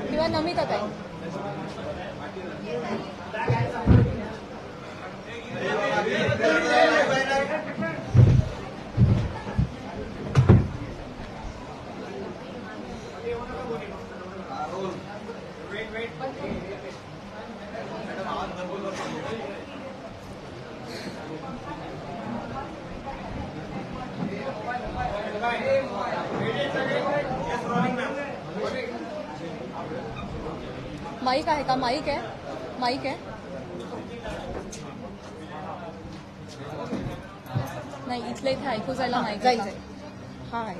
किंवा नमिता ताई. माईक आहे का? माईक आहे? माईक आहे? नाही, इथल्या इथे ऐकू जायला माईक जायचंय. हा आहे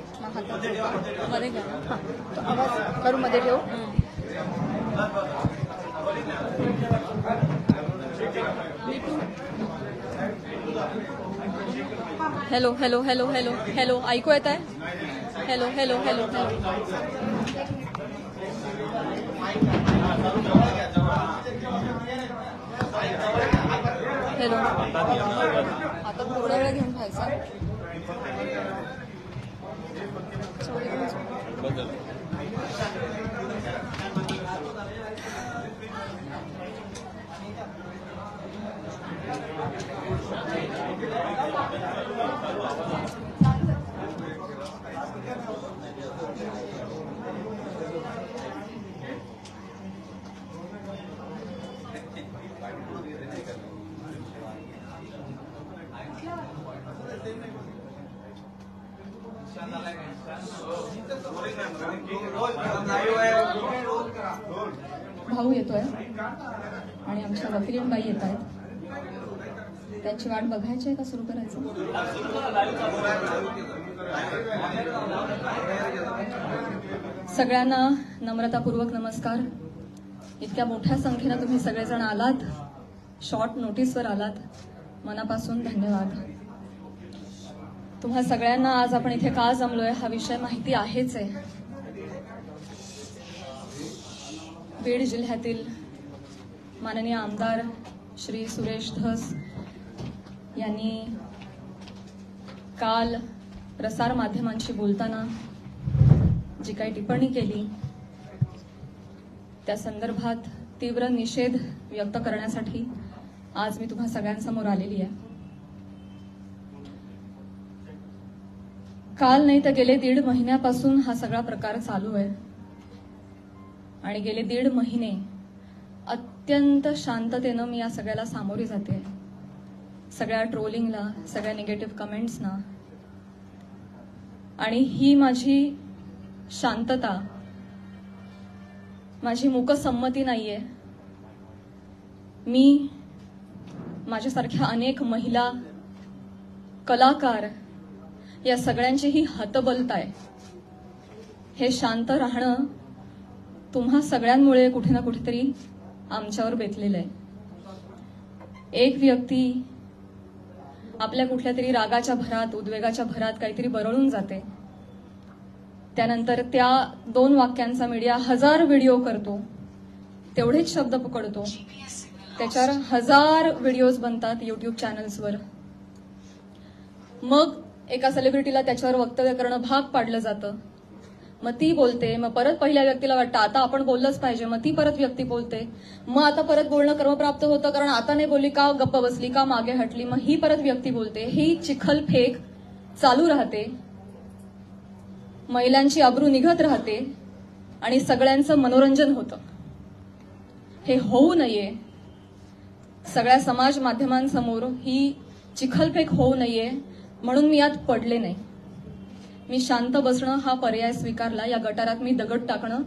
मध्ये घ्या. तो आवाज करू मध्ये ठेवू. Hello hello hello hello hello ऐकू येत आहे? Hello hello hello hello. Hello. आता थोड्या वेळ घेऊन खायचा. भाऊ येतोय आणि आमच्या वकीलबाई येत आहेत. त्यांची वाट बघायची आहे का सुरू करायचं? सगळ्यांना नम्रतापूर्वक नमस्कार. इतक्या मोठ्या संख्येनं तुम्ही सगळेजण आलात, शॉर्ट नोटीसवर आलात, मनापासून धन्यवाद. तुम्हा सगळ्यांना आज आपण इथे का जमलोय हा विषय माहिती आहेच आहे. बीड जिल्ह्यातील माननीय आमदार श्री सुरेश धस यांनी काल प्रसार माध्यमांशी बोलताना जी काही टिप्पणी केली त्या संदर्भात तीव्र निषेध व्यक्त करण्यासाठी आज मी तुम्हा सगळ्यांसमोर आलेली आहे. काल नाही तर गेले 1.5 महिन्यापासून हा सगळा प्रकार चालू आहे आणि गेले 1.5 महिने अत्यंत शांततेनं मी या सगळ्याला सामोरी जाते. सगळ्या ट्रोलिंगला, सगळ्या निगेटिव्ह कमेंट्सना. आणि ही माझी शांतता, माझी मूकसंमती नाहीये. मी माझ्यासारख्या अनेक महिला, कलाकार या सगळ्यांचीही हतबलता आहे. हे शांत राहणं तुम्हा सगळ्यांमुळे कुठे ना कुठेतरी आमच्यावर बेतलेलं आहे. एक व्यक्ती आपल्या कुठल्या तरी रागाच्या भरात, उद्वेगाच्या भरात काहीतरी बरळून जाते. त्यानंतर त्या 2 वाक्यांचा मीडिया 1000 व्हिडिओ करतो, तेवढेच शब्द पकडतो, त्याच्यावर 1000 व्हिडिओज बनतात युट्यूब चॅनल्सवर. मग एका सेलिब्रिटीला त्याच्यावर वक्तव्य करणं भाग पाडलं जातं. मग ती बोलते, मग परत पहिल्या व्यक्तीला वाटतं आता आपण बोललंच पाहिजे, मग ती परत व्यक्ती बोलते, मग आता परत बोलणं क्रमप्राप्त होतं कारण आता नाही बोलली का, गप्प बसली का, मागे हटली, मग ही परत व्यक्ती बोलते. ही चिखलफेक चालू राहते, महिलांची अब्रू निघत राहते आणि सगळ्यांचं मनोरंजन होतं. हे होऊ नये, सगळ्या समाज माध्यमांसमोर ही चिखलफेक होऊ नये म्हणून मी यात पडले नाही. मी शांत बसणं हा पर्याय स्वीकारला. या गटारात मी दगड टाकणं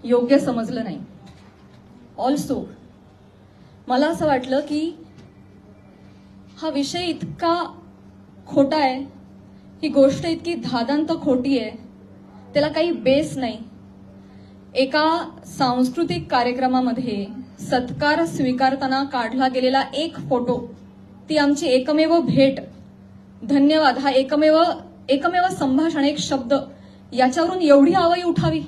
योग्य समजलं नाही. ऑल्सो मला असं वाटलं की हा विषय इतका खोटा आहे, ही गोष्ट इतकी धादांत खोटी आहे, त्याला काही बेस नाही. एका सांस्कृतिक कार्यक्रमामध्ये सत्कार स्वीकारताना काढला गेलेला एक फोटो, ती आमची एकमेव भेट, धन्यवाद, हा एकमेव संभाषण, एक शब्द, याच्यावरून एवढी आवई उठावी,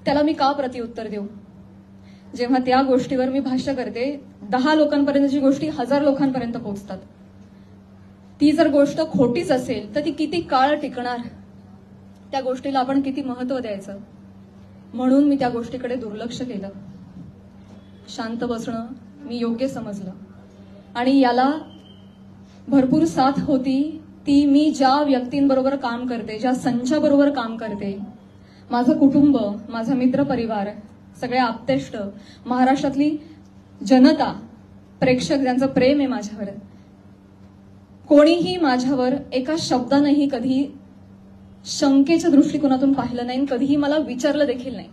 त्याला मी का प्रत्युत्तर देऊ? जेव्हा त्या गोष्टीवर मी भाष्य करते 10 लोकांपर्यंतची गोष्टी 1000 लोकांपर्यंत पोहोचतात. ती जर गोष्ट खोटीच असेल तर ती किती काळ टिकणार, त्या गोष्टीला आपण किती महत्व द्यायचं. म्हणून मी त्या गोष्टीकडे दुर्लक्ष केलं. शांत बसणं मी योग्य समजलं आणि याला भरपूर साथ होती ती मी ज्या व्यक्तींबरोबर काम करते, ज्या संचाबरोबर काम करते, माझं कुटुंब, माझा मित्रपरिवार, सगळे आप्तेष्ट, महाराष्ट्रातली जनता, प्रेक्षक ज्यांचं प्रेम आहे माझ्यावर. कोणीही माझ्यावर एका शब्दानेही कधी शंकेच्या दृष्टिकोनातून पाहिलं नाही, कधीही मला विचारलं देखील नाही.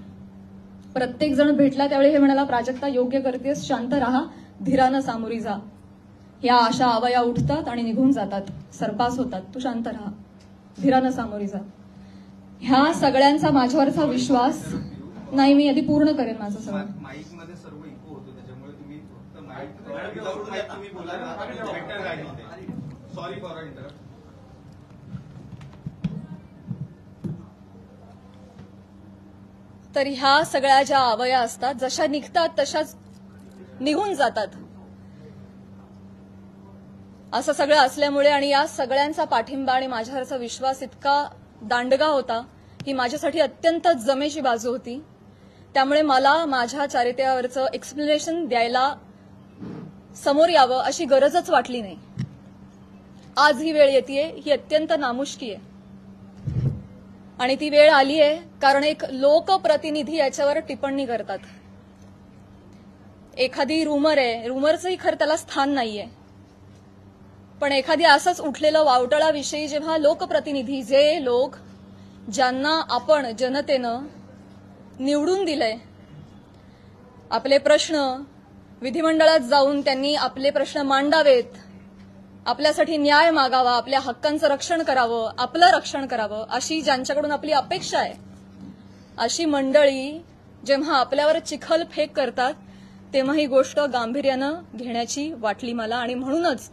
प्रत्येक जण भेटला त्यावेळी हे म्हणाला, प्राजक्ता योग्य करतेस, शांत राहा, धीरानं सामोरी जा. या अशा आवया उठतात आणि निघून जातात, सरपास होतात, तू शांत राहा, धीरानं सामोरी जा. ह्या सगळ्यांचा माझ्यावरचा विश्वास नाही. मी आधी पूर्ण करेन माझं सगळं. माईक मध्ये सर्व इको होतो, त्याच्यामुळे तुम्ही फक्त माईक विदाउट माईक तुम्ही बोला ना, बेटर गाईड होते. Sorry for interrupt. तर ह्या सगळ्या ज्या आवया असतात, जशा निघतात तशाच निघून जातात. असं सगळं असल्यामुळे आणि या सगळ्यांचा पाठिंबा आणि माझ्यावरचा विश्वास इतका दांडगा होता, ही माझ्यासाठी अत्यंत जमेची बाजू होती. त्यामुळे मला माझ्या चारित्र्यावरचं एक्सप्लेनेशन द्यायला समोर यावं अशी गरजच वाटली नाही. आज ही वेळ येतेय, ही अत्यंत नामुष्की आहे आणि ती वेळ आली आहे कारण एक लोकप्रतिनिधी याच्यावर टिप्पणी करतात. एखादी रुमर आहे, रुमरचंही खरं त्याला स्थान नाहीये, पण एखादी असंच उठलेलं वावटळाविषयी जेव्हा लोकप्रतिनिधी, जे लोक ज्यांना आपण जनतेनं निवडून दिलंय, आपले प्रश्न विधिमंडळात जाऊन त्यांनी आपले प्रश्न मांडावेत, आपल्यासाठी न्याय मागावा, आपल्या हक्कांचं रक्षण करावं, आपलं रक्षण करावं, अशी ज्यांच्याकडून आपली अपेक्षा आहे, अशी मंडळी जेव्हा आपल्यावर चिखलफेक करतात तेव्हा ही गोष्ट गांभीर्यानं घेण्याची वाटली मला. आणि म्हणूनच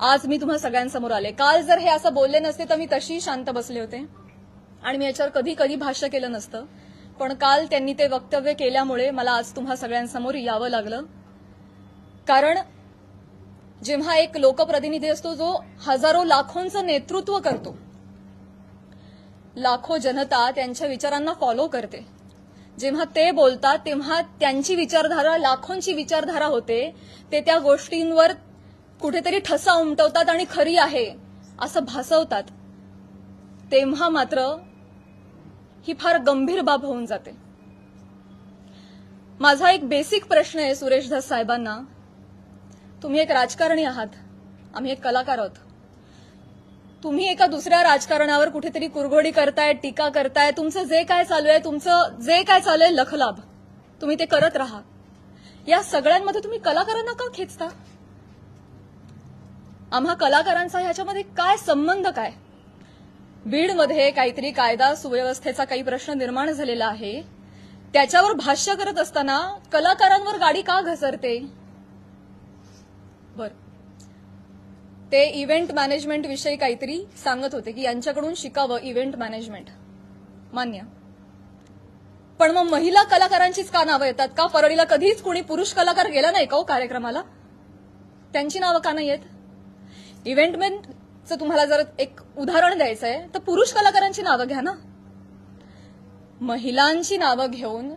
आज मी तुम्हा सगळ्यांसमोर आले. काल जर हे असं बोलले नसते तर मी तशी शांत बसले होते आणि मी याच्यावर कधी कधी भाष्य केलं नसतं. पण काल त्यांनी ते वक्तव्य केल्यामुळे मला आज तुम्हा सगळ्यांसमोर यावं लागलं. कारण जेव्हा एक लोकप्रतिनिधी असतो जो हजारो लाखोंचं नेतृत्व करतो, लाखो जनता त्यांच्या विचारांना फॉलो करते, जेव्हा ते बोलतात तेव्हा त्यांची विचारधारा लाखोंची विचारधारा होते, ते त्या गोष्टींवर कुठेतरी ठसा उमटवतात आणि खरी आहे असं भासवतात, तेव्हा मात्र ही फार गंभीर बाब होऊन जाते. माझा एक बेसिक प्रश्न आहे सुरेश धस साहेबांना. तुम्ही एक राजकारणी आहात, आम्ही एक कलाकार आहोत. तुम्ही एका दुसऱ्या राजकारणावर कुठेतरी कुरघोडी करताय, टीका करताय, तुमचं जे काय चालू आहे लखलाभ, तुम्ही ते करत राहा. या सगळ्यांमध्ये तुम्ही कलाकारांना का खेचता? आम्हा कलाकारांचा ह्याच्यामध्ये काय संबंध? काय बीडमध्ये काहीतरी कायदा सुव्यवस्थेचा काही प्रश्न निर्माण झालेला आहे, त्याच्यावर भाष्य करत असताना कलाकारांवर गाडी का घसरते? बर, ते इव्हेंट मॅनेजमेंट विषयी काहीतरी सांगत होते की यांच्याकडून शिकावं इव्हेंट मॅनेजमेंट, मान्य. पण मग महिला कलाकारांचीच का नावं येतात? का परळीला कधीच कोणी पुरुष कलाकार गेला नाही का हो कार्यक्रमाला? त्यांची नावं का नाही येत? इव्हेंटमॅनचं तुम्हाला जर एक उदाहरण द्यायचं आहे तर पुरुष कलाकारांची नावं घ्या ना. महिलांची नावं घेऊन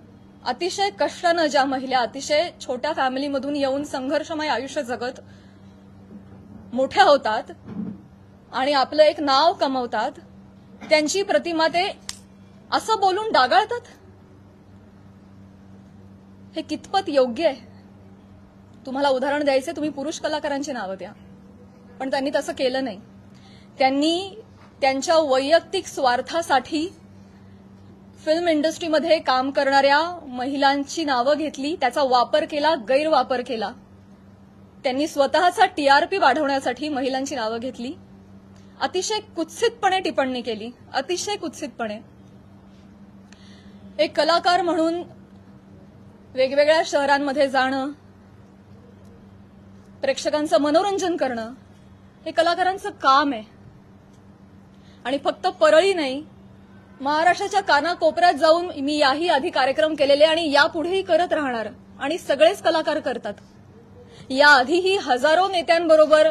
अतिशय कष्टानं ज्या महिला अतिशय छोट्या फॅमिलीमधून येऊन संघर्षमय आयुष्य जगत मोठ्या होतात आणि आपलं एक नाव कमवतात, त्यांची प्रतिमा ते असं बोलून डागाळतात. हे कितपत योग्य आहे? तुम्हाला उदाहरण द्यायचे, तुम्ही पुरुष कलाकारांची नावं द्या. पण त्यांनी तसं केलं नाही. त्यांनी त्यांच्या वैयक्तिक स्वार्थासाठी फिल्म इंडस्ट्रीमध्ये काम करणाऱ्या महिलांची नावं घेतली, त्याचा वापर केला, गैरवापर केला. त्यांनी स्वतःचा टीआरपी वाढवण्यासाठी महिलांची नावं घेतली, अतिशय कुत्सितपणे टिप्पणी केली, अतिशय कुत्सितपणे. एक कलाकार म्हणून वेगवेगळ्या शहरांमध्ये जाणं, प्रेक्षकांचं मनोरंजन करणं हे कलाकारांचं काम आहे. आणि फक्त परळी नाही, महाराष्ट्राच्या कानाकोपऱ्यात जाऊन मी याही आधी कार्यक्रम केलेले आणि यापुढेही करत राहणार आणि सगळेच कलाकार करतात. याआधीही हजारो नेत्यांबरोबर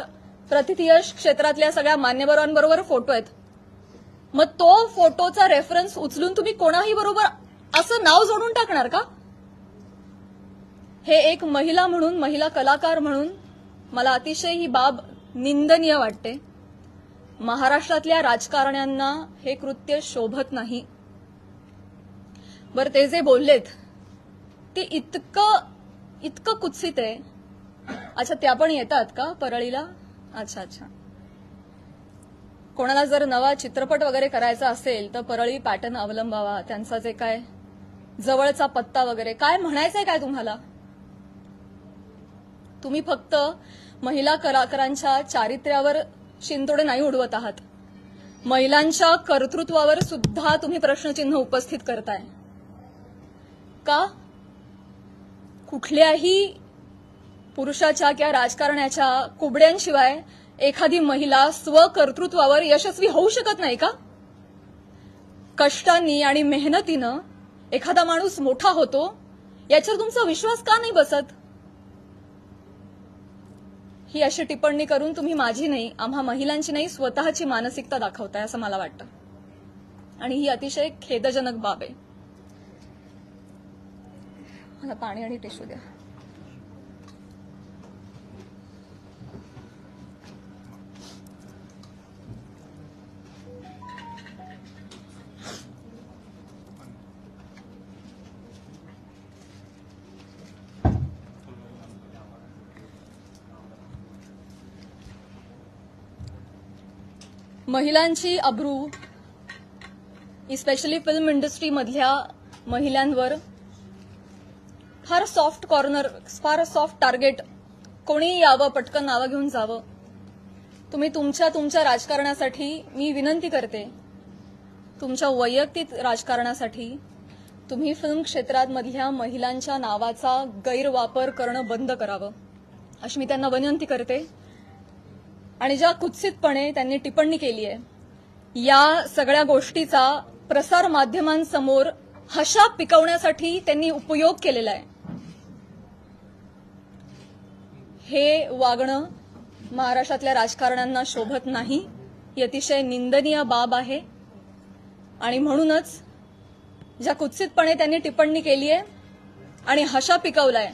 प्रतिथयश क्षेत्रातल्या सगळ्या मान्यवरांबरोबर फोटो आहेत. मग तो फोटोचा रेफरन्स उचलून तुम्ही कोणाही बरोबर असं नाव जोडून टाकणार का? हे एक महिला म्हणून, महिला कलाकार म्हणून मला अतिशय ही बाब निंदनीय वाटते. महाराष्ट्रातल्या राजकारण्यांना हे कृत्य शोभत नाही. बरं, ते जे बोललेत ते इतकं कुत्सित आहे. अच्छा, त्या पण येतात का परळीला? अच्छा. कोणाला जर नवा चित्रपट वगैरे करायचा असेल तर परळी पॅटर्न अवलंबावा. त्यांचा जे काय जवळचा पत्ता वगैरे काय म्हणायचंय काय तुम्हाला? तुम्ही फक्त महिला कलाकारांच्या चारित्र्यावर शिंतोडे नाही उडवत आहात, महिलांच्या कर्तृत्वावर सुद्धा तुम्ही प्रश्नचिन्ह उपस्थित करताय. का? कुठल्याही पुरुषाच्या किंवा राजकारण्याच्या कुबड्यांशिवाय एखादी महिला स्वकर्तृत्वावर यशस्वी होऊ शकत नाही का? कष्टांनी आणि मेहनतीनं एखादा माणूस मोठा होतो, याच्यावर तुमचा विश्वास का नाही बसत? ही अशी टिप्पणी करून तुम्ही माझी नाही, आम्हा महिलांची नाही, स्वतःची मानसिकता दाखवताय असं मला वाटतं. आणि ही अतिशय खेदजनक बाब आहे. मला पाणी आणि टिश्यू द्या. महिलांची अब्रू, इस्पेशली फिल्म इंडस्ट्रीमधल्या महिलांवर फार सॉफ्ट कॉर्नर, फार सॉफ्ट टार्गेट कोणी यावं, पटकन नावं घेऊन जावं. तुम्ही तुमच्या राजकारणासाठी मी विनंती करते, तुमच्या वैयक्तिक राजकारणासाठी तुम्ही फिल्म क्षेत्रात मधल्या महिलांच्या नावाचा गैरवापर करणं बंद करावं अशी मी त्यांना विनंती करते. आणि ज्या कुत्सितपणे त्यांनी टिप्पणी केली आहे, या सगळ्या गोष्टीचा प्रसार माध्यमांसमोर हशा पिकवण्यासाठी त्यांनी उपयोग केलेला आहे. हे वागणं महाराष्ट्रातल्या राजकारण्यांना शोभत नाही. ही अतिशय निंदनीय बाब आहे. आणि म्हणूनच ज्या कुत्सितपणे त्यांनी टिप्पणी केली आहे आणि हशा पिकवलाय,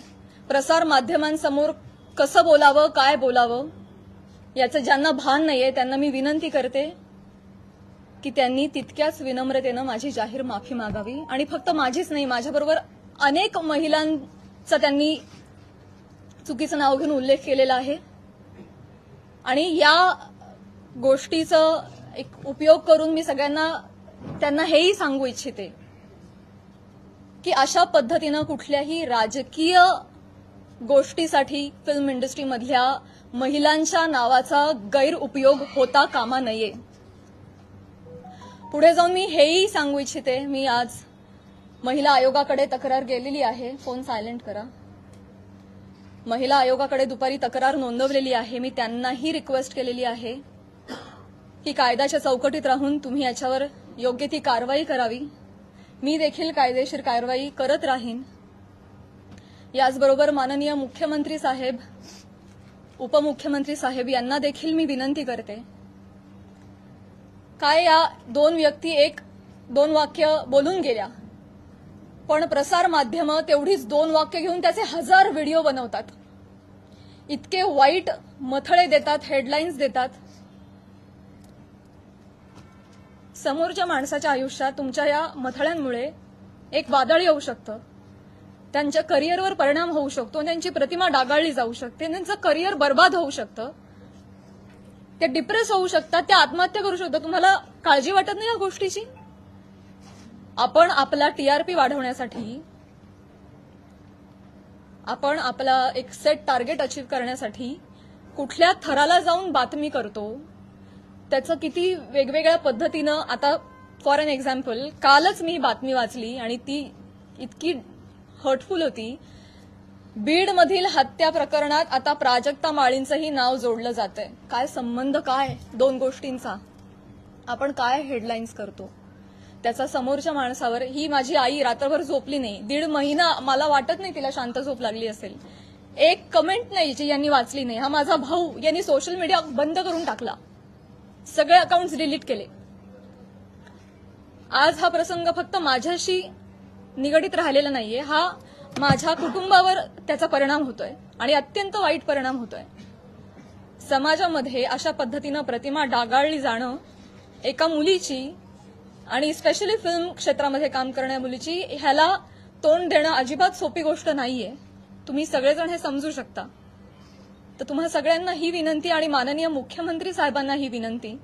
प्रसार माध्यमांसमोर कसं बोलावं, काय बोलावं याचं ज्यांना भान नाहीये त्यांना मी विनंती करते की त्यांनी तितक्याच विनम्रतेनं माझी जाहीर माफी मागावी. आणि फक्त माझीच नाही, माझ्याबरोबर अनेक महिलांचा त्यांनी चुकीचं नाव घेऊन उल्लेख केलेला आहे. आणि या गोष्टीचा एक उपयोग करून मी त्यांना हेही सांगू इच्छिते की अशा पद्धतीनं कुठल्याही राजकीय गोष्टीसाठी फिल्म इंडस्ट्रीमधल्या महिलांच्या नावाचा गैरउपयोग होता कामा नये. पुढे जाऊन मी हेही सांगू इच्छिते, मी आज महिला आयोगाकडे तक्रार गेलेली आहे. फोन सायलेंट करा. महिला आयोगाकडे दुपारी तक्रार नोंदवलेली आहे. मी त्यांनाही रिक्वेस्ट केलेली आहे की कायद्याच्या चौकटीत राहून तुम्ही याच्यावर योग्य ती कारवाई करावी. मी देखील कायदेशीर कारवाई करत राहीन. याचबरोबर माननीय मुख्यमंत्री साहेब, उपमुख्यमंत्री साहेब यांना देखील मी विनंती करते, काय या दोन व्यक्ती दोन वाक्य बोलून गेल्या, पण प्रसार माध्यमं तेवढीच दोन वाक्य घेऊन त्याचे 1000 व्हिडिओ बनवतात. इतके वाईट मथळे देतात, हेडलाईन्स देतात. समोरच्या माणसाच्या आयुष्यात तुमच्या या मथळ्यांमुळे एक वादळ येऊ शकतं, त्यांच्या करिअरवर परिणाम होऊ शकतो, त्यांची प्रतिमा डागाळली जाऊ शकते, त्यांचं करिअर बर्बाद होऊ शकतं, ते डिप्रेस होऊ शकतात, ते आत्महत्या करू शकतात. तुम्हाला काळजी वाटत नाही या गोष्टीची? आपण आपला टीआरपी वाढवण्यासाठी, आपण आपला एक सेट टार्गेट अचीव करण्यासाठी कुठल्या थराला जाऊन बातमी करतो, त्याचं किती वेगवेगळ्या पद्धतीनं. आता फॉर एन एक्झाम्पल, कालच मी बातमी वाचली आणि ती इतकी हर्टफुल होती. बीडमधील हत्या प्रकरणात आता प्राजक्ता माळींचंही नाव जोडलं जातंय. काय संबंध, काय दोन गोष्टींचा? आपण काय हेडलाईन्स करतो? त्याचा समोरच्या माणसावर, ही माझी आई रात्रभर झोपली नाही, 1.5 महिना मला वाटत नाही तिला शांत झोप लागली असेल, एक कमेंट नाही जी यांनी वाचली नाही, हा माझा भाऊ यांनी सोशल मीडिया बंद करून टाकला, सगळे अकाउंट्स डिलीट केले. आज हा प्रसंग फक्त माझ्याशी निगडीत राहिलेला नाहीये, हा माझ्या कुटुंबावर त्याचा परिणाम होतोय आणि अत्यंत वाईट परिणाम होतोय. समाजामध्ये अशा पद्धतीनं प्रतिमा डागाळली जाणं एका मुलीची आणि स्पेशली फिल्म क्षेत्रामध्ये काम करणाऱ्या मुलीची, ह्याला तोंड देणं अजिबात सोपी गोष्ट नाहीये. तुम्ही सगळेजण हे समजू शकता. तर तुम्हा सगळ्यांना ही विनंती आणि माननीय मुख्यमंत्री साहेबांना ही विनंती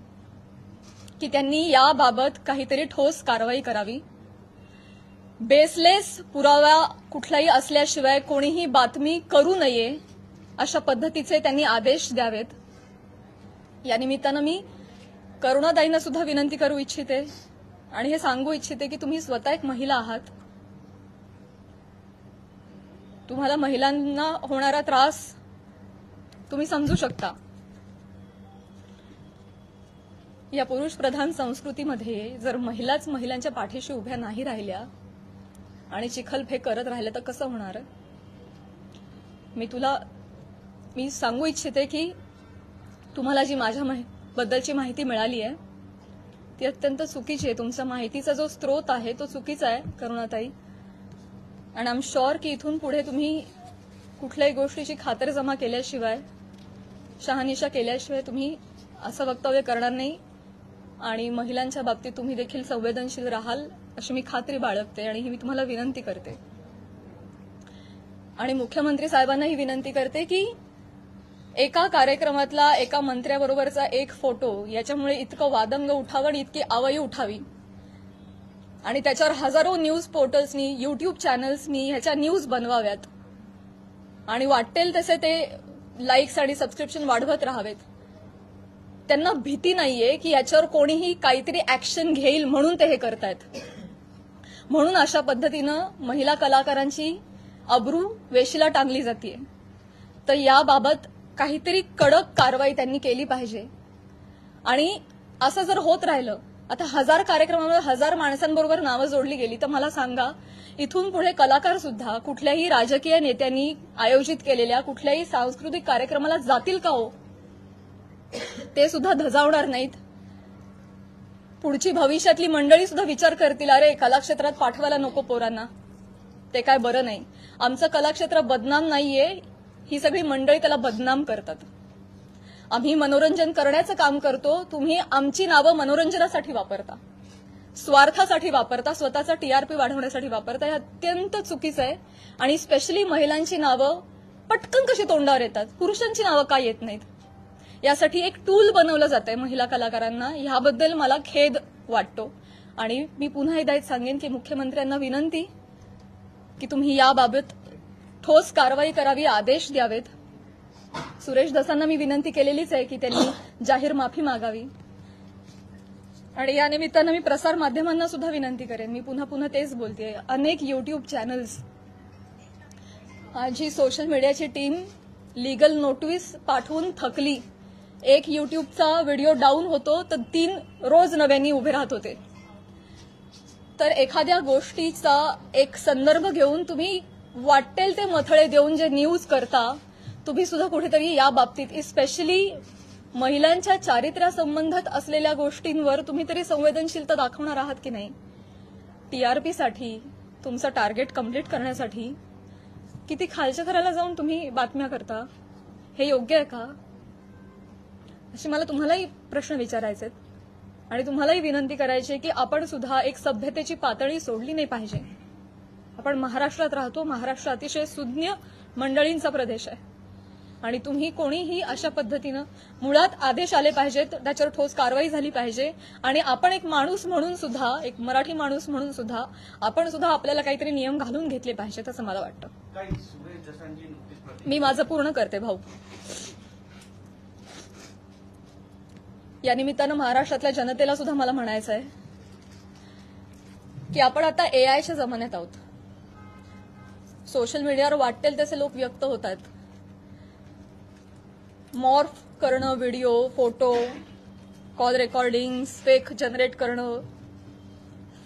की त्यांनी याबाबत काहीतरी ठोस कारवाई करावी. बेसलेस पुरावा कुठलाही असल्याशिवाय कोणीही बातमी करू नये अशा पद्धतीचे त्यांनी आदेश द्यावेत. या निमित्तानं मी करुणाताईंना सुद्धा विनंती करू इच्छिते आणि हे सांगू इच्छिते की तुम्ही स्वतः एक महिला आहात. तुम्हाला महिलांना होणारा त्रास तुम्ही समजू शकता. या पुरुष प्रधान संस्कृतीमध्ये जर महिलाच महिलांच्या पाठीशी उभ्या नाही राहिल्या आणि चिखलफेक करत राहिल्या तर कसं होणार? मी सांगू इच्छिते की तुम्हाला जी माझ्या बद्दलची माहिती मिळाली आहे ती अत्यंत चुकीची आहे. तुमच्या माहितीचा जो स्रोत आहे तो चुकीचा आहे करुणाताई. आणि आय एम शुअर की इथून पुढे तुम्ही कुठल्याही गोष्टीची खातरजमा केल्याशिवाय, शहानिशा केल्याशिवाय तुम्ही असं वक्तव्य करणार नाही आणि महिलांच्या बाबतीत तुम्ही देखील संवेदनशील राहाल अशी मी खात्री बाळगते आणि ही मी तुम्हाला विनंती करते. आणि मुख्यमंत्री साहेबांना ही विनंती करते की एका कार्यक्रमातला एका मंत्र्याबरोबरचा एक फोटो याच्यामुळे इतकं वादंग उठावं आणि इतकी आवई उठावी आणि त्याच्यावर हजारो न्यूज पोर्टल्सनी, युट्यूब चॅनल्सनी ह्याच्या न्यूज बनवाव्यात आणि वाटेल तसे ते लाईक्स आणि सबस्क्रिप्शन वाढवत राहावेत. त्यांना भीती नाहीये की याच्यावर कोणीही काहीतरी ऍक्शन घेईल म्हणून ते हे करतायत. म्हणून अशा पद्धतीनं महिला कलाकारांची अब्रू वेशीला टांगली जाते. तर याबाबत काहीतरी कडक कारवाई त्यांनी केली पाहिजे. आणि असं जर होत राहिलं, आता 1000 कार्यक्रमामध्ये 1000 माणसांबरोबर नावं जोडली गेली, तर मला सांगा इथून पुढे कलाकार सुद्धा कुठल्याही राजकीय नेत्यांनी आयोजित केलेल्या कुठल्याही सांस्कृतिक कार्यक्रमाला जातील का हो? ते सुद्धा धजावणार नाहीत. पुढची भविष्यातली मंडळी सुद्धा विचार करतील, अरे कलाक्षेत्रात पाठवायला नको पोरांना, ते काय बरं नाही. आमचं कलाक्षेत्र बदनाम नाहीये, ही सगळी मंडळी त्याला बदनाम करतात. आम्ही मनोरंजन करण्याचं काम करतो, तुम्ही आमची नावं मनोरंजनासाठी वापरता, स्वार्थासाठी वापरता, स्वतःचा टीआरपी वाढवण्यासाठी वापरता. हे अत्यंत चुकीचं आहे. आणि स्पेशली महिलांची नावं पटकन कशी तोंडावर येतात, पुरुषांची नावं का येत नाहीत, यासाठी एक टूल बनवलं जात आहे महिला कलाकारांना. ह्याबद्दल मला खेद वाटतो. आणि मी पुन्हा एकदा सांगेन की मुख्यमंत्र्यांना विनंती की तुम्ही याबाबत ठोस कारवाई करावी, आदेश द्यावेत. सुरेश धसांना मी विनंती केलेलीच आहे की त्यांनी जाहीर माफी मागावी. आणि या निमित्तानं मी प्रसार माध्यमांना सुद्धा विनंती करेन. मी पुन्हा तेच बोलते. अनेक युट्यूब चॅनल्स, माझी सोशल मीडियाची टीम लीगल नोटीस पाठवून थकली. एक युट्यूबचा व्हिडिओ डाऊन होतो तर 3 रोज नव्याने उभे राहत होते. तर एखाद्या गोष्टीचा एक संदर्भ घेऊन तुम्ही वाटेल ते मथळे देऊन जे न्यूज करता, तुम्ही सुद्धा कुठेतरी या बाबतीत स्पेशली महिलांच्या चारित्र्यासंबंधात असलेल्या गोष्टींवर तुम्ही तरी संवेदनशीलता दाखवणार आहात की नाही? टीआरपीसाठी, तुमचं टार्गेट कंप्लीट करण्यासाठी किती खालच्या थराला जाऊन तुम्ही बातम्या करता, हे योग्य आहे का? अशी मला तुम्हालाही प्रश्न विचारायचे आणि तुम्हालाही विनंती करायची की आपण सुद्धा एक सभ्यतेची पातळी सोडली नाही पाहिजे. आपण महाराष्ट्रात राहतो. महाराष्ट्र अतिशय सुज्ञ मंडळींचा प्रदेश आहे आणि तुम्ही कोणीही अशा पद्धतीनं मुळात आदेश आले पाहिजेत, त्याच्यावर ठोस कारवाई झाली पाहिजे. आणि आपण एक माणूस म्हणून सुद्धा, एक मराठी माणूस म्हणून सुद्धा आपण सुद्धा आपल्याला काहीतरी नियम घालून घेतले पाहिजेत असं मला वाटतं. मी माझं पूर्ण करते भाऊ. या निमित्तानं महाराष्ट्रातल्या जनतेला सुद्धा मला म्हणायचं आहे की आपण आता एआयच्या जमान्यात आहोत. सोशल मीडियावर वाटेल तसे लोक व्यक्त होत आहेत. मॉर्फ करणं, video, photo, call recording, fake generate करणं,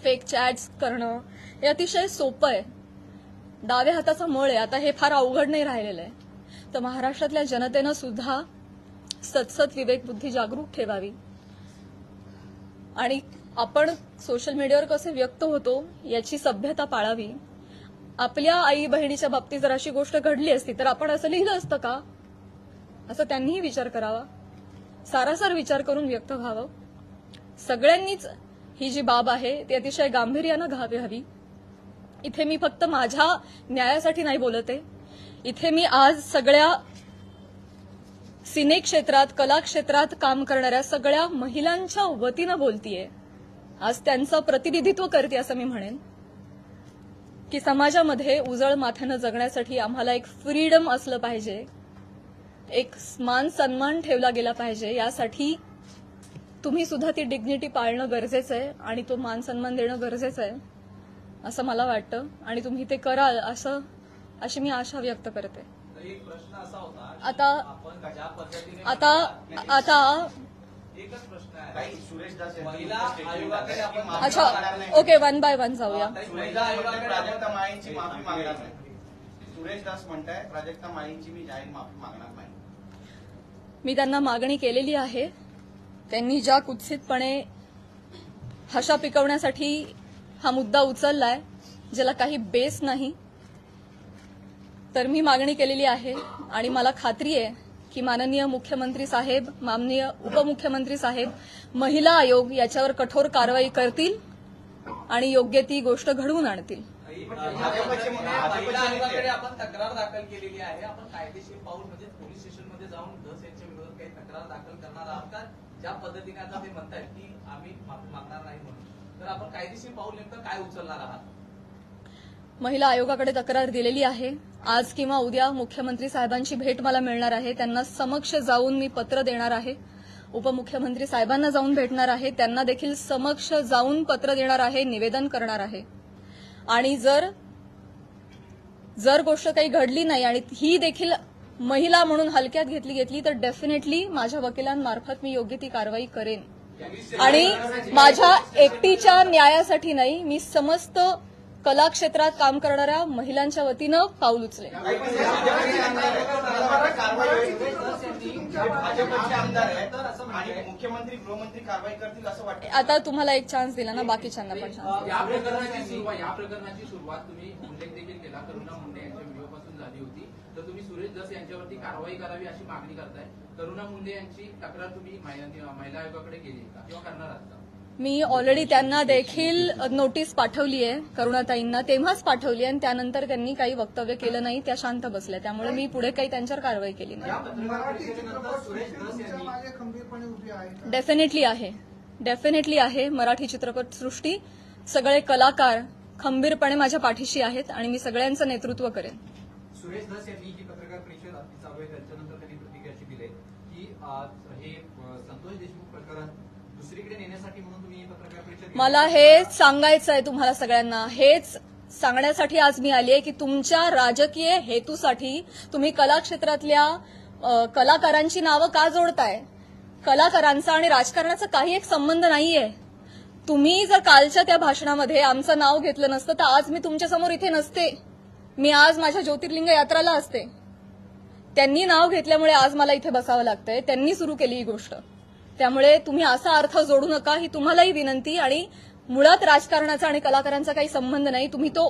फेक चॅट्स करणं हे अतिशय सोपं आहे. डाव्या हाताचा मळ आहे. आता हे फार अवघड नाही राहिलेलं आहे. तर महाराष्ट्रातल्या जनतेनं सुद्धा सतसत विवेकबुद्धी जागरूक ठेवावी आणि आपण सोशल मीडियावर कसे व्यक्त होतो याची सभ्यता पाळावी. आपल्या आई बहिणीच्या बाबतीत जर अशी गोष्ट घडली असती तर आपण असं लिहिलं असतं का, असं त्यांनीही विचार करावा. सारासार विचार करून व्यक्त व्हावं. सगळ्यांनीच ही जी बाब आहे ती अतिशय गांभीर्यानं घ्यावी. इथे मी फक्त माझ्या न्यायासाठी नाही बोलत आहे. इथे मी आज सगळ्या सिने क्षेत्रात, कला क्षेत्रात काम करणाऱ्या सगळ्या महिलांच्या वतीनं बोलतीये. आज त्यांचं प्रतिनिधित्व करते असं मी म्हणेन की समाजामध्ये उजळ माथ्यानं जगण्यासाठी आम्हाला एक फ्रीडम असलं पाहिजे, एक मान सन्मान ठेवला गेला पाहिजे. यासाठी तुम्ही सुद्धा ती डिग्निटी पाळणं गरजेचं आहे आणि तो मान सन्मान देणं गरजेचं आहे असं मला वाटतं आणि तुम्ही ते कराल अशी मी आशा व्यक्त करते. एक प्रश्न असा होता आता आपण ज्या पद्धतीने आता एकच प्रश्न आहे काही सुरेश दास यांनी महिला statement आयोगाकडे दिलं की आपण माफी अच्छा मागणार नाही. ओके, वन बाय वन जाऊया. सुरेश दास म्हणताय प्राजक्ता माळींची माफी मागणार नाही. सुरेश दास म्हणताय प्राजक्ता माळींची मी जाहीर माफी मागणार नाही. मी त्यांना मागणी केलेली आहे. त्यांनी ज्या कुत्सितपणे हशा पिकवण्यासाठी हा मुद्दा उचललाय ज्याला काही बेस नाही, तर मी मागणी केलेली आहे आणि मला खात्री आहे की माननीय मुख्यमंत्री साहेब, माननीय उपमुख्यमंत्री साहेब, महिला आयोग याच्यावर कठोर कारवाई करतील आणि योग्य ती गोष्ट घडवून आणतील. महिला आयोगाकडे आपण तक्रार दाखल केलेली आहे. आपण कायदेशीर पाऊल म्हणजे पोलीस स्टेशनमध्ये जाऊन धस यांच्या विरोधात काही तक्रार दाखल करणार आहात का? ज्या पद्धतीने आता ते म्हणतायत की आम्ही माफी मागणार नाही म्हणून, तर आपण कायदेशीर पाऊल नेमकं काय उचलणार आहात? महिला आयोगाकडे तक्रार दिलेली आहे. आज किंवा उद्या मुख्यमंत्री साहेबांची भेट मला मिळणार आहे. त्यांना समक्ष जाऊन मी पत्र देणार आहे. उपमुख्यमंत्री साहेबांना जाऊन भेटणार आहे. त्यांना देखील समक्ष जाऊन पत्र देणार आहे, निवेदन करणार आहे. आणि जर गोष्ट काही घडली नाही आणि ही देखील महिला म्हणून हलक्यात घेतली तर डेफिनेटली माझ्या वकिलांमार्फत मी योग्य ती कारवाई करेन. आणि माझ्या एकटीच्या न्यायासाठी नाही, मी समस्त कला क्षेत्रात काम करणाऱ्या महिलांच्या वतीनं पाऊल उचलेन. भाजपचे आमदार आहेत आणि मुख्यमंत्री गृहमंत्री कारवाई करतील असं वाटतं. आता तुम्हाला एक चान्स दिला ना, बाकीच्यांना पण चान्स. या प्रकरणाची सुरुवात तुम्ही उल्लेख देखील केला करुणा मुंडे यांच्या व्हिडिओपासून झाली होती. तर तुम्ही सुरेश दस यांच्यावरती कारवाई करावी अशी मागणी करताय. करुणा मुंडे यांची तक्रार तुम्ही महिला आयोगाकडे केली का किंवा करणार आहात का? मी ऑलरेडी त्यांना देखील नोटीस पाठवली आहे, करुणाताईंना तेव्हाच पाठवली आणि त्यानंतर त्यांनी काही वक्तव्य केलं नाही, त्या शांत बसल्या. त्यामुळे मी पुढे काही त्यांच्यावर कारवाई केली नाही. डेफिनेटली आहे. मराठी चित्रपटसृष्टी सगळे कलाकार खंबीरपणे माझ्या पाठीशी आहेत आणि मी सगळ्यांचं नेतृत्व करेन. सुरेश दस यांनी जी पत्रकार परिषद आपली चालू आहे त्याच्यानंतर त्यांनी प्रतिक्रिया अशी दिली की हे संतोष देशमुख प्रकरण दुसरीकडे नेण्यासाठी म्हणून तुम्ही पत्रकार परिषद. मला हेच सांगायचं आहे तुम्हाला सगळ्यांना, हेच सांगण्यासाठी आज मी आली आहे की तुमच्या राजकीय हेतूसाठी तुम्ही कला क्षेत्रातल्या कलाकारांची नावं का जोडताय? कलाकारांचा आणि राजकारणाचा काही एक संबंध नाहीये. तुम्ही जर कालच्या त्या भाषणामध्ये आमचं नाव घेतलं नसतं तर आज मी तुमच्यासमोर इथे नसते. मी आज माझ्या ज्योतिर्लिंग यात्राला असते. त्यांनी नाव घेतल्यामुळे आज मला इथे बसावं लागतंय. त्यांनी सुरू केली ही गोष्ट. त्यामुळे तुम्ही असा अर्थ जोडू नका, ही तुम्हालाही विनंती. आणि मुळात राजकारणाचा आणि कलाकारांचा काही संबंध नाही. तुम्ही तो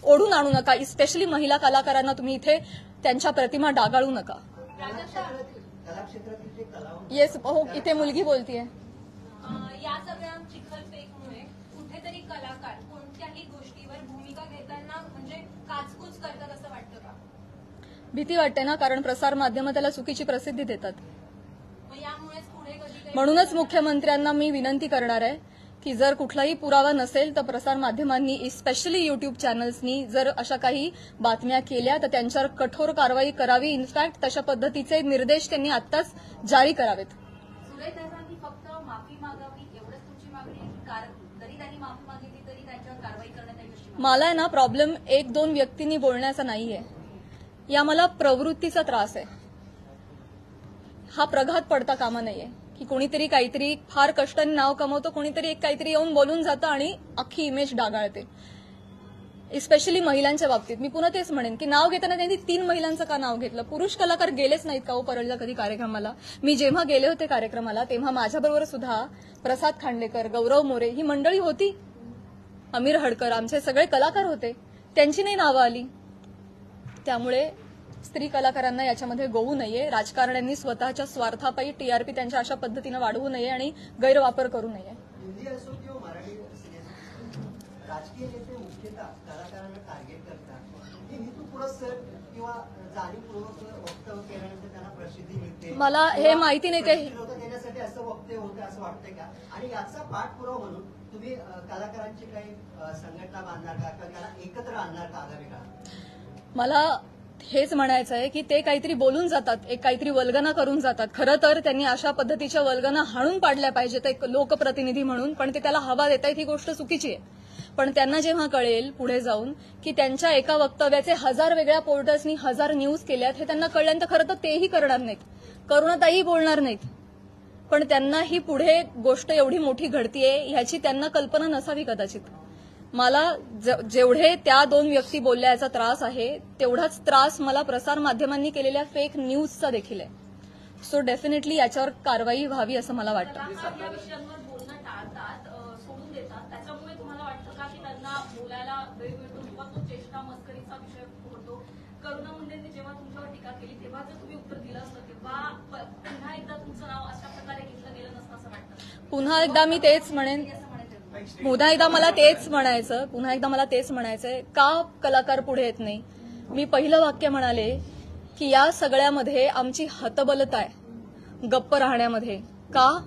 ओढून आणू नका. स्पेशली महिला कलाकारांना तुम्ही इथे त्यांच्या प्रतिमा डागाळू नका. येस, हो, इथे मुलगी बोलतीये. या सगळ्या चिखलफेकमुळे कुठेतरी कलाकार कोणत्याही गोष्टीवर भूमिका घेताना म्हणजे काचकूच करतात असं वाटतं का? भीती वाटते ना, कारण प्रसार माध्यमं त्याला चुकीची प्रसिद्धी देतात. मग यामुळेच पुढे कधी म्हणूनच मुख्यमंत्र्यांना मी विनंती करणार आहे की जर कुठलाही पुरावा नसेल तर प्रसार माध्यमांनी, स्पेशली युट्यूब चॅनल्सनी जर अशा काही बातम्या केल्या तर त्यांच्यावर कठोर कारवाई करावी. इनफॅक्ट तशा पद्धतीचे निर्देश त्यांनी आत्ताच जारी करावेत. सुरेश दासांनी फक्त माफी मागावी एवढंच तुमची मागणी आहे की कारण जरी त्यांनी माफी मागितली तरी त्यांच्यावर कारवाई करण्यात येईल? मला आहे ना प्रॉब्लेम एक दोन व्यक्तींनी बोलण्याचा नाहीये. या मला प्रवृत्तीचा त्रास आहे. हा प्रघात पडता कामा नाहीये. की कोणीतरी काहीतरी फार कष्टाने नाव कमवतो, कोणीतरी एक काहीतरी येऊन बोलून जातं आणि अख्खी इमेज डागाळते. स्पेशली महिलांच्या बाबतीत मी पुन्हा तेच म्हणेन की नाव घेताना त्यांनी 3 महिलांचं का नाव घेतलं? पुरुष कलाकार गेलेच नाहीत का हो परळीला कधी कार्यक्रमाला? मी जेव्हा गेले होते कार्यक्रमाला तेव्हा माझ्याबरोबर सुद्धा प्रसाद खांडेकर, गौरव मोरे ही मंडळी होती, अमीर हडकर, आमचे सगळे कलाकार होते, त्यांची नाही नावं आली. त्यामुळे स्त्री कलाकारांना याच्यामध्ये गोवू नये. राजकारण्यांनी स्वतःच्या स्वार्थापायी टीआरपी त्यांच्या अशा पद्धतीनं वाढवू नये आणि गैरवापर करू नये. हिंदी असो किंवा मराठी सिनेमा, राजकीय नेते मुख्यतः कलाकारांना टार्गेट करतात. हे हेतुपुरस्सर किंवा जाणीवपूर्वक वक्तव्य केल्यानंतर त्यांना प्रसिद्धी मिळते. मला हे माहिती नाही ते देण्यासाठी असं वक्तव्य होतं असं वाटतंय का? आणि याचा पाठपुरावा म्हणून तुम्ही कलाकारांची काही संघटना बांधणार का किंवा त्याला एकत्र आणणार का आगामी काळात? मला हेच म्हणायचं आहे की ते काहीतरी बोलून जातात, एक काहीतरी वल्गना करून जातात. खरं तर त्यांनी अशा पद्धतीच्या वल्गना हाणून पाडल्या पाहिजेत एक लोकप्रतिनिधी म्हणून, पण ते त्याला हवा देत आहेत ही गोष्ट चुकीची आहे. पण त्यांना जेव्हा कळेल पुढे जाऊन की त्यांच्या एका वक्तव्याचे 1000 वेगळ्या पोर्टल्सनी 1000 न्यूज केल्यात, हे त्यांना कळल्यानंतर खरं तर तेही करणार नाहीत, करुणाताई बोलणार नाहीत. पण त्यांना ही पुढे गोष्ट एवढी मोठी घडतीये ह्याची त्यांना कल्पना नसावी कदाचित. मला जेवढे त्या 2 व्यक्ती बोलल्याचा त्रास आहे तेवढाच त्रास मला प्रसार माध्यमांनी केलेल्या फेक न्यूजचा देखील आहे. सो डेफिनेटली याच्यावर कारवाई व्हावी असं मला वाटतं. या विषयांवर बोलणं टाळतात, सोडून देतात. त्याच्यामुळे तुम्हाला वाटतं का की त्यांना बोलायला वेळ मिळतो किंवा तो चेष्टा मस्करीचा विषय होतो? करुणा मुंडेंनी जेव्हा तुमच्यावर टीका केली तेव्हा जर तुम्ही उत्तर दिलं असतं तेव्हा पुन्हा एकदा तुमचं नाव अशा प्रकारे घेतलं गेलं नसतं असं वाटतं? पुन्हा एकदा मी तेच म्हणेन, पुन्हा एकदा मला तेच म्हणायचंय का कलाकार पुढे येत नाही? मी पहिलं वाक्य म्हणाले की या सगळ्यामध्ये आमची हतबलता आहे गप्प राहण्यामध्ये. का?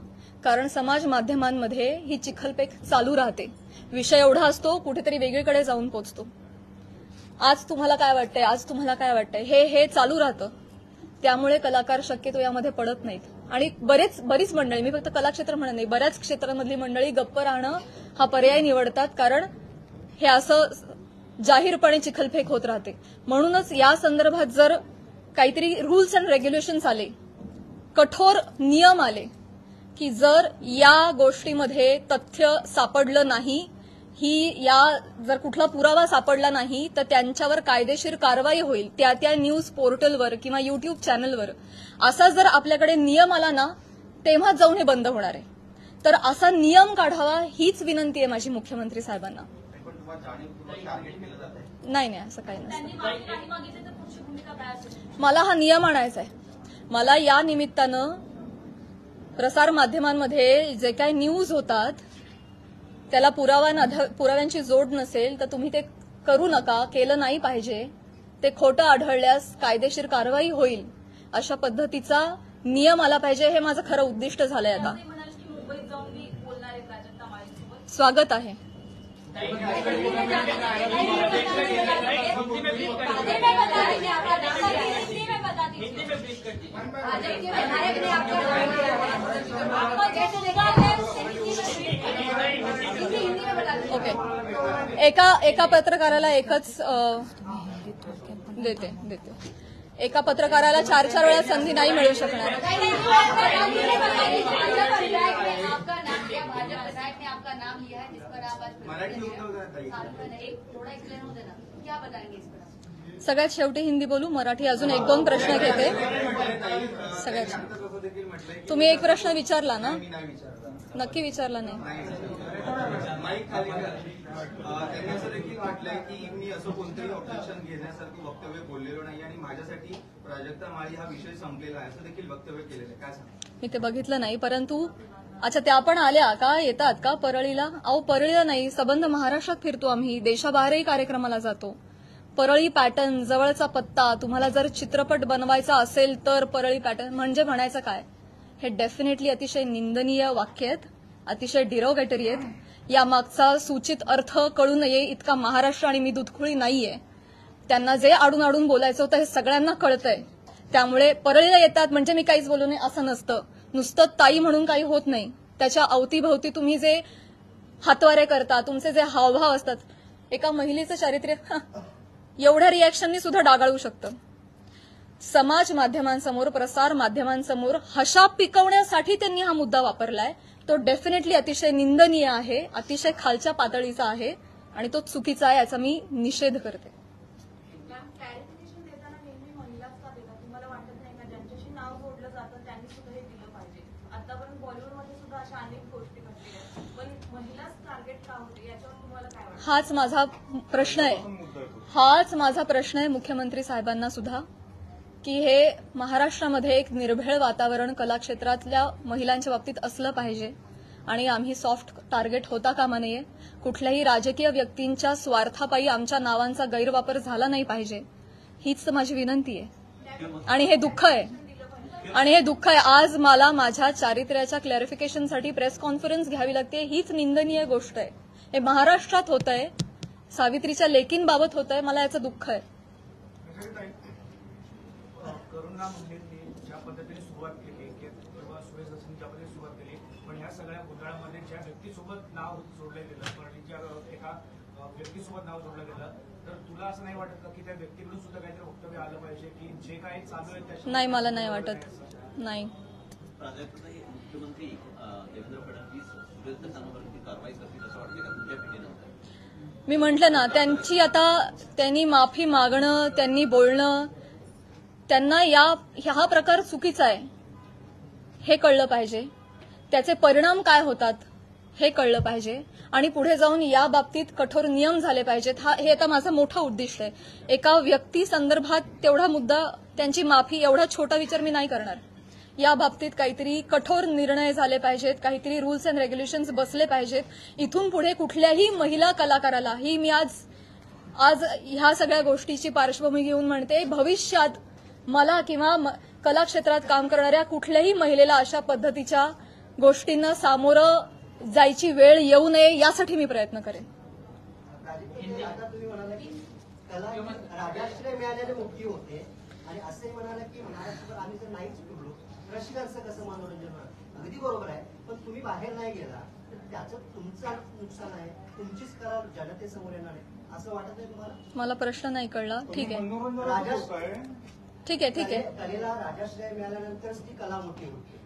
कारण समाज माध्यमांमध्ये ही चिखलपेक चालू राहते. विषय एवढा असतो कुठेतरी वेगळीकडे जाऊन पोचतो. आज तुम्हाला काय वाटतंय हे चालू राहतं. त्यामुळे कलाकार शक्यतो यामध्ये पडत नाहीत. आणि बरीच मंडळी, मी फक्त कलाक्षेत्र म्हणत नाही, बऱ्याच क्षेत्रांमधली मंडळी गप्प राहणं हा पर्याय निवडतात, कारण हे असं जाहीरपणे चिखलफेक होत राहते. म्हणूनच या संदर्भात जर काहीतरी रूल्स अँड रेग्युलेशन्स आले, कठोर नियम आले की जर या गोष्टीमध्ये तथ्य सापडलं नाही, जर कुठला पुरावा सापडला नाही तर त्यांच्यावर कायदेशीर कारवाई होईल त्या न्यूज पोर्टलवर किंवा युट्यूब चॅनलवर, असा जर आपल्याकडे नियम आला ना तेव्हा जाऊन हे बंद होणार आहे. तर असा नियम काढावा हीच विनंती आहे माझी मुख्यमंत्री साहेबांना. नाही असं काही नसतं. मला हा नियम आणायचा आहे. मला या निमित्तानं प्रसार माध्यमांमध्ये जे काही न्यूज होतात त्याला पुराव्यांची जोड नसेल तर तुम्ही ते करू नका, केलं नाही पाहिजे. ते खोटं आढळल्यास कायदेशीर कारवाई होईल अशा पद्धतीचा नियम आला पाहिजे. हे माझं खरं उद्दिष्ट झालंय. आता स्वागत आहे. ओके, एका पत्रकाराला एकच देते. एका पत्रकाराला 4 वेळा संधी नाही मिळू शकणार. सगळ्यात शेवटी हिंदी बोलू, मराठी अजून 1-2 प्रश्न घेते. सगळ्यात तुम्ही एक प्रश्न विचारला ना? नक्की विचारला नाही. त्यांनी असं देखील म्हटलंय की मी असं कोणतंही ऑब्जेक्शन घेण्यासारखं वक्तव्य बोललेलो नाही आणि माझ्यासाठी प्राजक्ता माळी हा विषय संपलेला आहे असं देखील वक्तव्य केलेलं आहे. काय सांगा? मी ते बघितलं नाही, परंतु अच्छा त्या पण आल्या का? येतात का परळीला? अहो परळीला नाही, सबंध महाराष्ट्रात फिरतो आम्ही, देशाबाहेरही कार्यक्रमाला जातो. परळी पॅटर्न, जवळचा पत्ता, तुम्हाला जर चित्रपट बनवायचा असेल तर परळी पॅटर्न म्हणजे म्हणायचं काय? हे डेफिनेटली अतिशय निंदनीय वाक्य आहेत, अतिशय डिरोगेटरी आहेत. यामागचा सूचित अर्थ कळू नये इतका महाराष्ट्र आणि मी दुधखुळी नाहीये. त्यांना जे आडून बोलायचं होतं हे सगळ्यांना कळतंय. त्यामुळे परळीला येतात म्हणजे मी काहीच बोलू नये असं नसतं. नुसतं ताई म्हणून काही होत नाही. त्याच्या अवतीभवती तुम्ही जे हातवारे करता, तुमचे जे हावभाव असतात, एका महिलेचं चारित्र्य एवढ्या रिॲक्शननी सुद्धा डागाळू शकतं. समाज माध्यमांसमोर, प्रसार माध्यमांसमोर हशा पिकवण्यासाठी त्यांनी हा मुद्दा वापरलाय, तो डेफिनेटली अतिशय निंदनीय आहे, अतिशय खालच्या पातळीचा आहे आणि तो चुकीचा आहे, याचा मी निषेध करते. मॅम, क्लॅरिफिकेशन देताना नेहमी महिलाच का देतात? तुम्हाला वाटत नाही का ज्यांच्याशी नाव जोडलं जातं त्यांनी सुद्धा हे दिलं पाहिजे? आतापर्यंत बॉलिवूडमध्ये सुद्धा अशा अनेक गोष्टी घडलेल्या आहेत, पण महिलाच टार्गेट का होते याच्यावर तुम्हाला काय वाटतं? हाच माझा प्रश्न आहे, हाच माझा प्रश्न आहे मुख्यमंत्री साहेबांना सुद्धा, की हे महाराष्ट्रामध्ये एक निर्भेळ वातावरण कला क्षेत्रातल्या महिलांच्या बाबतीत असलं पाहिजे आणि आम्ही सॉफ्ट टार्गेट होता कामा नये. कुठल्याही राजकीय व्यक्तींच्या स्वार्थापायी आमच्या नावांचा गैरवापर झाला नाही पाहिजे, हीच तर माझी विनंती आहे. आणि हे दुःख आहे, आणि हे दुःख आहे. आज मला माझ्या चारित्र्याच्या क्लॅरिफिकेशनसाठी प्रेस कॉन्फरन्स घ्यावी लागते, हीच निंदनीय गोष्ट आहे. हे महाराष्ट्रात होत आहे, सावित्रीच्या लेकींबाबत होत आहे, मला याचं दुःख आहे. करुणा मुंडेंनी ज्या पद्धतीने सुरुवात केली किंवा सुरेश दसनी ज्या पद्धतीने सुरुवात केली, पण ह्या सगळ्या घोटाळ्यामध्ये ज्या व्यक्तीसोबत नाव जोडलं गेलं, पण ज्या एका व्यक्तीसोबत नाव जोडलं गेलं, तर तुला असं नाही वाटत का की त्या व्यक्तीकडून सुद्धा काहीतरी वक्तव्य आलं पाहिजे की जे काही चालू आहे त्याच्या? नाही, मला नाही वाटत. नाही. मुख्यमंत्री देवेंद्र फडणवीस सुरेश दसांवरती कारवाई करतील असं वाटतं का तुमच्या भेटीनंतर? मी म्हटलं ना, त्यांनी माफी मागणं, त्यांनी बोलणं, त्यांना हा प्रकार चुकीचा आहे हे कळलं पाहिजे, त्याचे परिणाम काय होतात हे कळलं पाहिजे आणि पुढे जाऊन या बाबतीत कठोर नियम झाले पाहिजेत. हे आता माझं मोठं उद्दिष्ट आहे. एका व्यक्ती संदर्भात तेवढा मुद्दा, त्यांची माफी, एवढा छोटा विचार मी नाही करणार. या बाबतीत काहीतरी कठोर निर्णय झाले पाहिजेत, काहीतरी रूल्स अँड रेग्युलेशन्स बसले पाहिजेत. इथून पुढे कुठल्याही महिला कलाकाराला, ही मी आज ह्या सगळ्या गोष्टीची पार्श्वभूमी घेऊन म्हणते, भविष्यात मला किंवा कला क्षेत्रात काम करणाऱ्या कुठल्याही महिलेला अशा पद्धतीच्या गोष्टींना सामोरं जायची वेळ येऊ नये यासाठी मी प्रयत्न करेन. आता तुम्ही म्हणाला की कला राजाश्रय मिळाल्याने मुक्ती होते आणि असंही म्हणाला की महाराष्ट्रावर आम्ही जर नाहीच फिरलो रसिकांचं कसं मनोरंजन होणार? अगदी बरोबर आहे, पण तुम्ही बाहेर नाही गेला तर त्याचं तुमचं नुकसान आहे, तुमचीच कला जनतेसमोर येणार आहे, असं वाटत नाही तुम्हाला? मला प्रश्न नाही कळला. ठीक आहे, ठीक आहे, ठीक आहे. कलेला राजाश्रय मिळाल्यानंतरच ती कला मोठी होती.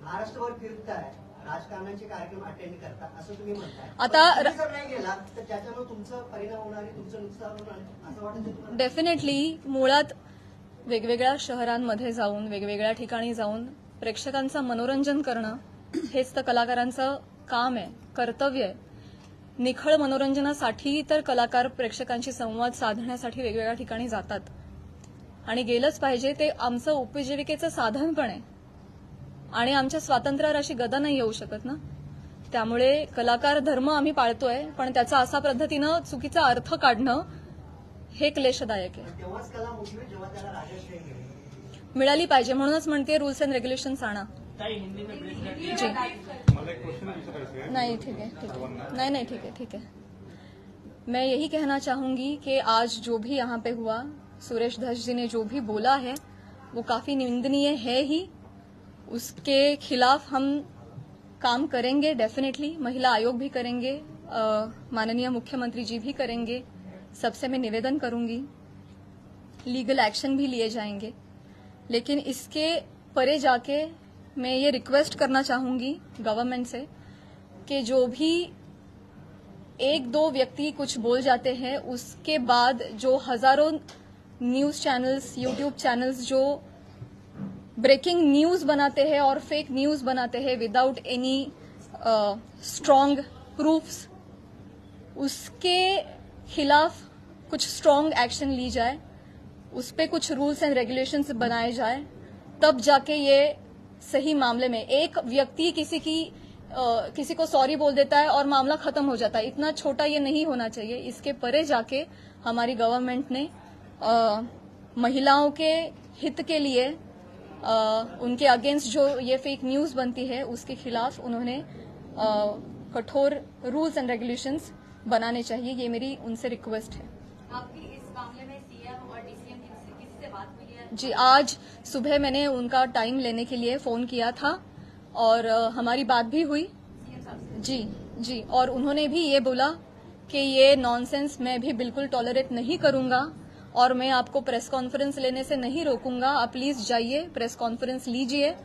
महाराष्ट्रभर फिरताय, राजकारणाचे कार्यक्रम अटेंड करता असं तुम्ही म्हणताय, आता जर नाही गेला तर त्याच्यामुळे तुमचं परिणाम होणार आहे, तुमचं नुकसान होणार आहे असं वाटत तुम्हाला? डेफिनेटली मुळात वेगवेगळ्या शहरांमध्ये जाऊन, वेगवेगळ्या ठिकाणी जाऊन प्रेक्षकांचं मनोरंजन करणं हेच तर कलाकारांचं काम आहे, कर्तव्य आहे. निखळ मनोरंजनासाठी तर कलाकार प्रेक्षकांशी संवाद साधण्यासाठी वेगवेगळ्या ठिकाणी जातात आणि गेलंच पाहिजे. ते आमचं उपजीविकेचं साधन पण आहे आणि आमच्या स्वातंत्र्यावर अशी गदा नाही येऊ शकत ना. त्यामुळे कलाकार धर्म आम्ही पाळतोय, पण त्याचा असा पद्धतीनं चुकीचा अर्थ काढणं हे क्लेशदायक आहे. तेव्हाच कला मोठी होईल जेव्हा त्याला राजाश्रय मिळाली पाहिजे. म्हणूनच म्हणते रूल्स एंड रेग्युलेशन्स आणा. जी नहीं, ठीक है, ठीक है, नहीं, ठीक है, ठीक है. मैं यही कहना चाहूंगी कि आज जो भी यहाँ पे हुआ, सुरेश धस जी ने जो भी बोला है वो काफी निंदनीय है ही. उसके खिलाफ हम काम करेंगे डेफिनेटली. महिला आयोग भी करेंगे, माननीय मुख्यमंत्री जी भी करेंगे. सबसे मैं निवेदन करूंगी, लीगल एक्शन भी लिए जाएंगे. लेकिन इसके परे जाके मैं ये रिक्वेस्ट करना चाहूंगी गवर्नमेंट से कि जो भी एक दो व्यक्ति कुछ बोल जाते हैं, उसके बाद जो हजारों न्यूज चैनल्स, यूट्यूब चैनल्स जो ब्रेकिंग न्यूज बनाते हैं और फेक न्यूज बनाते हैं विदाउट एनी स्ट्रॉन्ग प्रूफ्स, उसके खिलाफ कुछ स्ट्रॉन्ग एक्शन ली जाए, उस पे कुछ रूल्स एंड रेगुलेशंस बनाए जाए, तब जाके ये सही मामले में एक व्यक्ति किसी को सॉरी बोल देता है और मामला खत्म हो जाता है. इतना छोटा ये नहीं होना चाहिए. इसके परे जाके हमारी गवर्नमेंट ने महिलाओं के हित के लिए उनके अगेंस्ट जो ये फेक न्यूज बनती है उसके खिलाफ उन्होंने कठोर रूल्स एंड रेगुलेशंस बनाने चाहिए. ये मेरी उनसे रिक्वेस्ट है. आपकी इस मामले में सीएम और डीसीएम किसी से बात हुई है? जी, आज सुबह मैंने उनका टाइम लेने के लिए फोन किया था और हमारी बात भी हुई. जी जी, और उन्होंने भी ये बोला कि ये नॉनसेंस मैं भी बिल्कुल टॉलरेट नहीं करूंगा और मैं आपको प्रेस कॉन्फ्रेंस लेने से नहीं रोकूंगा। आप प्लीज जाइए, प्रेस कॉन्फ्रेंस लीजिए।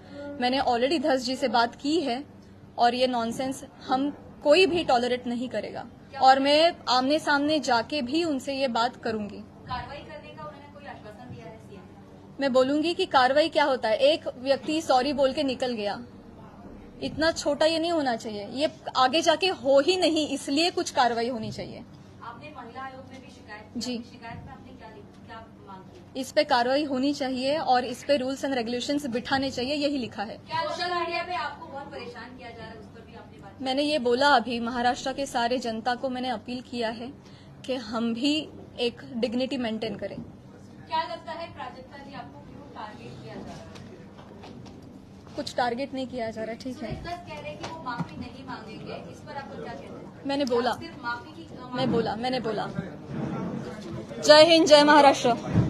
मैंने ऑलरेडी धस जी से बात की है और ये नॉनसेंस हम कोई भी टॉलरेट नहीं करेगा और मैं आमने सामने जाके भी उनसे ये बात करूंगी। कार्रवाई करने का उन्होंने कोई आश्वासन दिया है सीएम? मैं बोलूंगी कि कार्रवाई क्या होता है। एक व्यक्ति सॉरी बोल के निकल गया, इतना छोटा ये नहीं होना चाहिए। ये आगे जाके हो ही नहीं, इसलिए कुछ कार्रवाई होनी चाहिए। आपने महिला आयोग में भी शिकायत जी। शिकायत में आपने क्या मांग की? इस पे कार्रवाई होनी चाहिए और इस पे रूल्स एंड रेगुलेशंस बिठाने चाहिए, यही लिखा है। क्या सोशल मीडिया पे आपको बहुत परेशान किया जा रहा है, उस पर भी आपने बात? मैंने ये बोला अभी, महाराष्ट्र के सारे जनता को मैंने अपील किया है कि हम भी एक डिग्निटी मेंटेन करें। क्या लगता है प्राजक्ता जी, आपको क्यों टारगेट किया जा रहा है? कुछ टारगेट नहीं किया जा रहा, ठीक है। सुरेश दत्त कह रहे हैं कि वो माफी नहीं मांगेंगे, इस पर आपको क्या कहते हैं? मैंने बोला, सिर्फ माफी की मैंने बोला। जय हिंद, जय महाराष्ट्र।